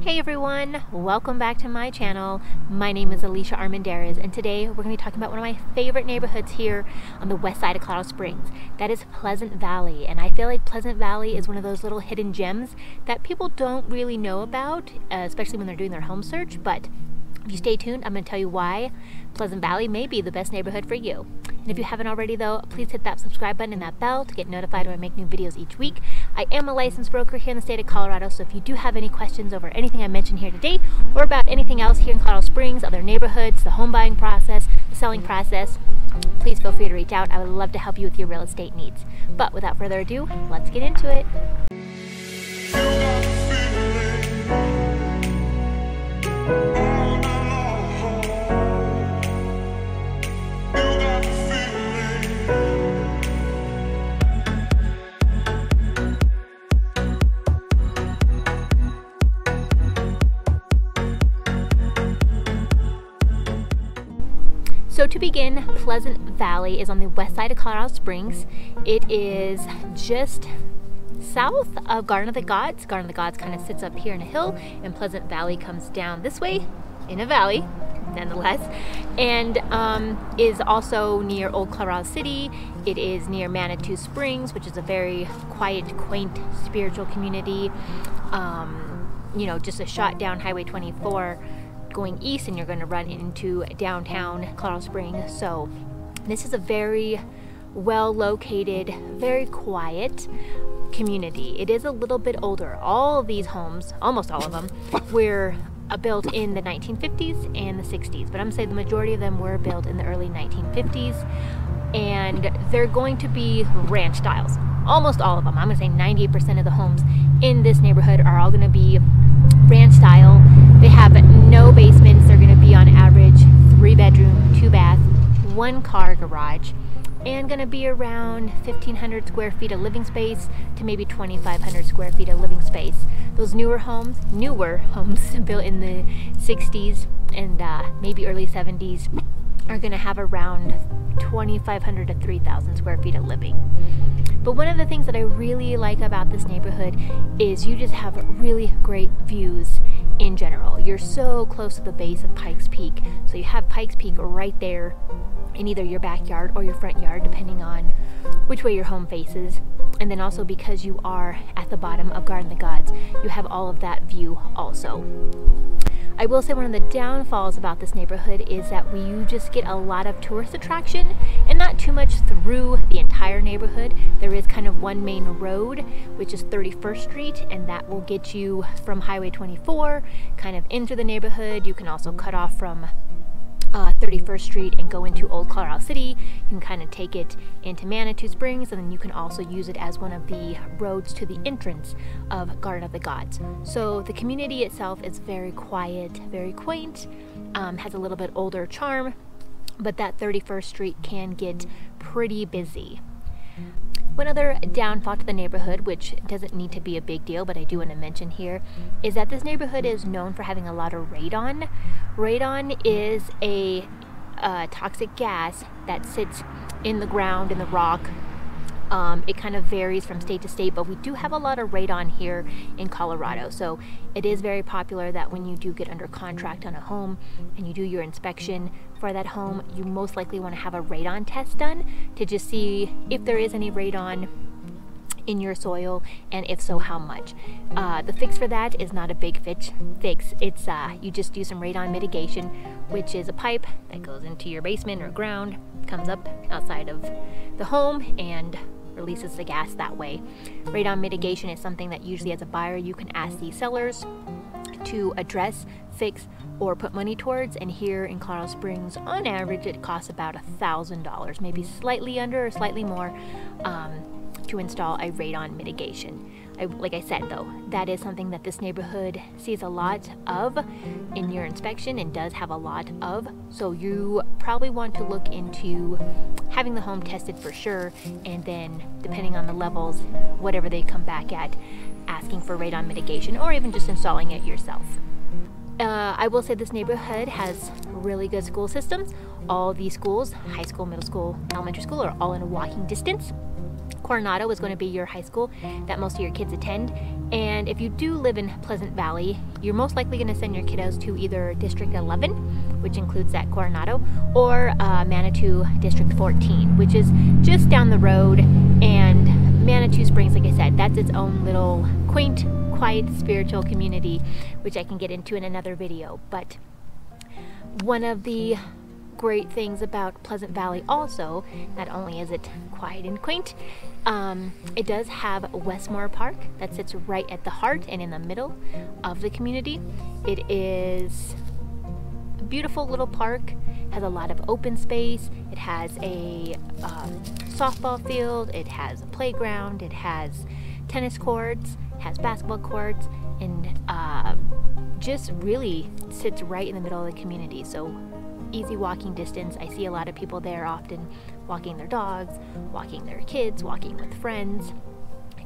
Hey everyone, welcome back to my channel. My name is Alicia Armendariz, and today we're going to be talking about one of my favorite neighborhoods here on the west side of Colorado Springs. That is Pleasant Valley, and I feel like Pleasant Valley is one of those little hidden gems that people don't really know about, especially when they're doing their home search. But if you stay tuned, I'm going to tell you why Pleasant Valley may be the best neighborhood for you. And if you haven't already though, please hit that subscribe button and that bell to get notified when I make new videos each week. I am a licensed broker here in the state of Colorado, so if you do have any questions over anything I mentioned here today or about anything else here in Colorado Springs, other neighborhoods, the home buying process, the selling process, please feel free to reach out. I would love to help you with your real estate needs. But without further ado, let's get into it. So to begin, Pleasant Valley is on the west side of Colorado Springs. It is just south of Garden of the Gods. Garden of the Gods kind of sits up here in a hill, and Pleasant Valley comes down this way in a valley, nonetheless, and is also near Old Colorado City. It is near Manitou Springs, which is a very quiet, quaint, spiritual community. You know, just a shot down Highway 24 going east, and you're going to run into downtown Colorado Springs. So this is a very well located, very quiet community. It is a little bit older. All of these homes, almost all of them, were built in the 1950s and the 60s, but I'm saying the majority of them were built in the early 1950s, and they're going to be ranch styles. Almost all of them. I'm going to say 98% of the homes in this neighborhood are all going to be ranch style. They have no basements. They're going to be on average 3-bedroom, 2-bath, 1-car garage, and going to be around 1,500 square feet of living space to maybe 2,500 square feet of living space. Those newer homes built in the 60s and maybe early 70s are going to have around 2,500 to 3,000 square feet of living. But one of the things that I really like about this neighborhood is you just have really great views in general. You're so close to the base of Pikes Peak. So you have Pikes Peak right there in either your backyard or your front yard, depending on which way your home faces. And then also because you are at the bottom of Garden of the Gods, you have all of that view also. I will say one of the downfalls about this neighborhood is that you just get a lot of tourist attraction and not too much through the entire neighborhood. There is kind of one main road, which is 31st Street, and that will get you from Highway 24 kind of into the neighborhood. You can also cut off from 31st Street and go into Old Colorado City. You can kind of take it into Manitou Springs, and then you can also use it as one of the roads to the entrance of Garden of the Gods. So the community itself is very quiet, very quaint, has a little bit older charm, but that 31st Street can get pretty busy. One other downfall to the neighborhood, which doesn't need to be a big deal, but I do want to mention here, is that this neighborhood is known for having a lot of radon. Radon is a toxic gas that sits in the ground, in the rock. It kind of varies from state to state, but we do have a lot of radon here in Colorado. So it is very popular that when you do get under contract on a home and you do your inspection for that home, you most likely want to have a radon test done to just see if there is any radon in your soil, and if so, how much. The fix for that is not a big fix. It's you just do some radon mitigation, which is a pipe that goes into your basement or ground, comes up outside of the home, and releases the gas that way. Radon mitigation is something that usually as a buyer you can ask the sellers to address, fix, or put money towards, and here in Colorado Springs on average it costs about $1,000, maybe slightly under or slightly more, to install a radon mitigation. Like I said though, that is something that this neighborhood sees a lot of in your inspection and does have a lot of, so you probably want to look into having the home tested for sure, and then depending on the levels, whatever they come back at, asking for radon mitigation or even just installing it yourself. I will say this neighborhood has really good school systems. All these schools, high school, middle school, elementary school, are all in a walking distance. Coronado is going to be your high school that most of your kids attend, And if you do live in Pleasant Valley, you're most likely going to send your kiddos to either District 11, which includes that Coronado, or Manitou District 14, which is just down the road. And Manitou Springs, like I said, that's its own little quaint, quiet, spiritual community, which I can get into in another video. But one of the great things about Pleasant Valley also, not only is it quiet and quaint, it does have Westmoore Park that sits right at the heart and in the middle of the community. It is a beautiful little park, has a lot of open space. It has a softball field, it has a playground, it has tennis courts, it has basketball courts, and just really sits right in the middle of the community. So easy walking distance. I see a lot of people there often walking their dogs, walking their kids, walking with friends.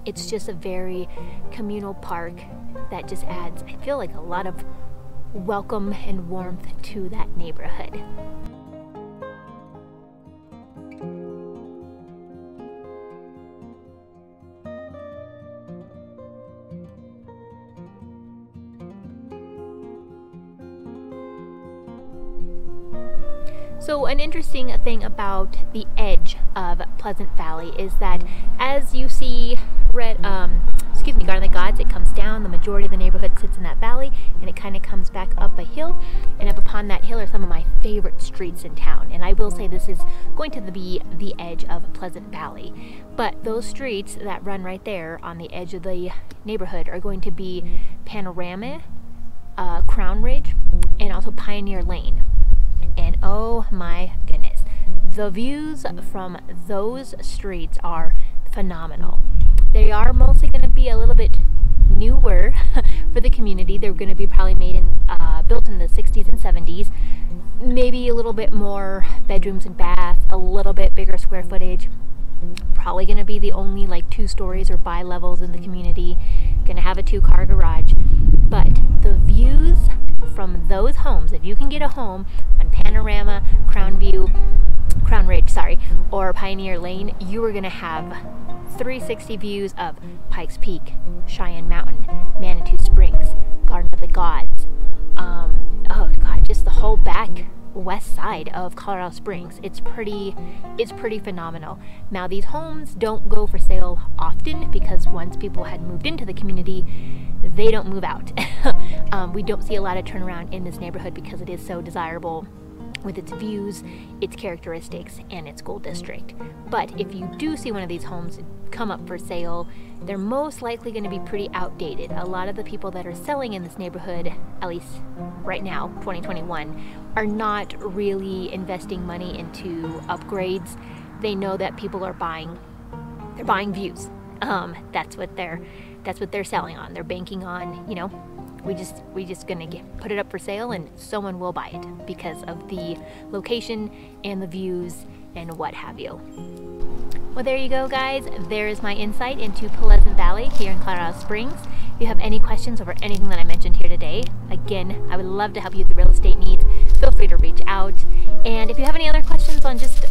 It's just a very communal park that just adds, I feel like, a lot of welcome and warmth to that neighborhood. So an interesting thing about the edge of Pleasant Valley is that as you see Garden of the Gods, it comes down, the majority of the neighborhood sits in that valley, and it kind of comes back up a hill, and up upon that hill are some of my favorite streets in town. And I will say this is going to be the edge of Pleasant Valley, but those streets that run right there on the edge of the neighborhood are going to be Panoramic, Crown Ridge, and also Pioneer Lane. And oh my goodness, the views from those streets are phenomenal. They are mostly going to be a little bit newer for the community. They're going to be probably made in built in the 60s and 70s. Maybe a little bit more bedrooms and baths, a little bit bigger square footage. Probably going to be the only like 2 stories or bi-levels in the community. Going to have a 2-car garage. But the views from those homes, if you can get a home on Panorama, Crown Ridge, or Pioneer Lane, you are going to have 360 views of Pikes Peak, Cheyenne Mountain, Manitou Springs, Garden of the Gods. Oh God, just the whole back west side of Colorado Springs. It's pretty phenomenal. Now these homes don't go for sale often because once people had moved into the community, they don't move out. We don't see a lot of turnaround in this neighborhood because it is so desirable with its views, its characteristics, and its school district. But if you do see one of these homes come up for sale, they're most likely going to be pretty outdated. A lot of the people that are selling in this neighborhood, at least right now, 2021, are not really investing money into upgrades. They know that people are buying views. That's what they're selling on. They're banking on, we just gonna put it up for sale and someone will buy it because of the location and the views and what have you. Well, there you go, guys. There is my insight into Pleasant Valley here in Colorado Springs. If you have any questions over anything that I mentioned here today, again, I would love to help you with the real estate needs. Feel free to reach out. And if you have any other questions on just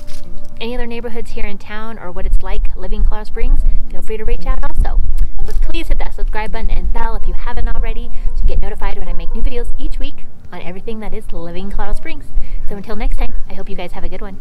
any other neighborhoods here in town or what it's like living in Colorado Springs, feel free to reach out also. But please hit that subscribe button and bell if you haven't already to get notified when I make new videos each week on everything that is living in Colorado Springs. So until next time, I hope you guys have a good one.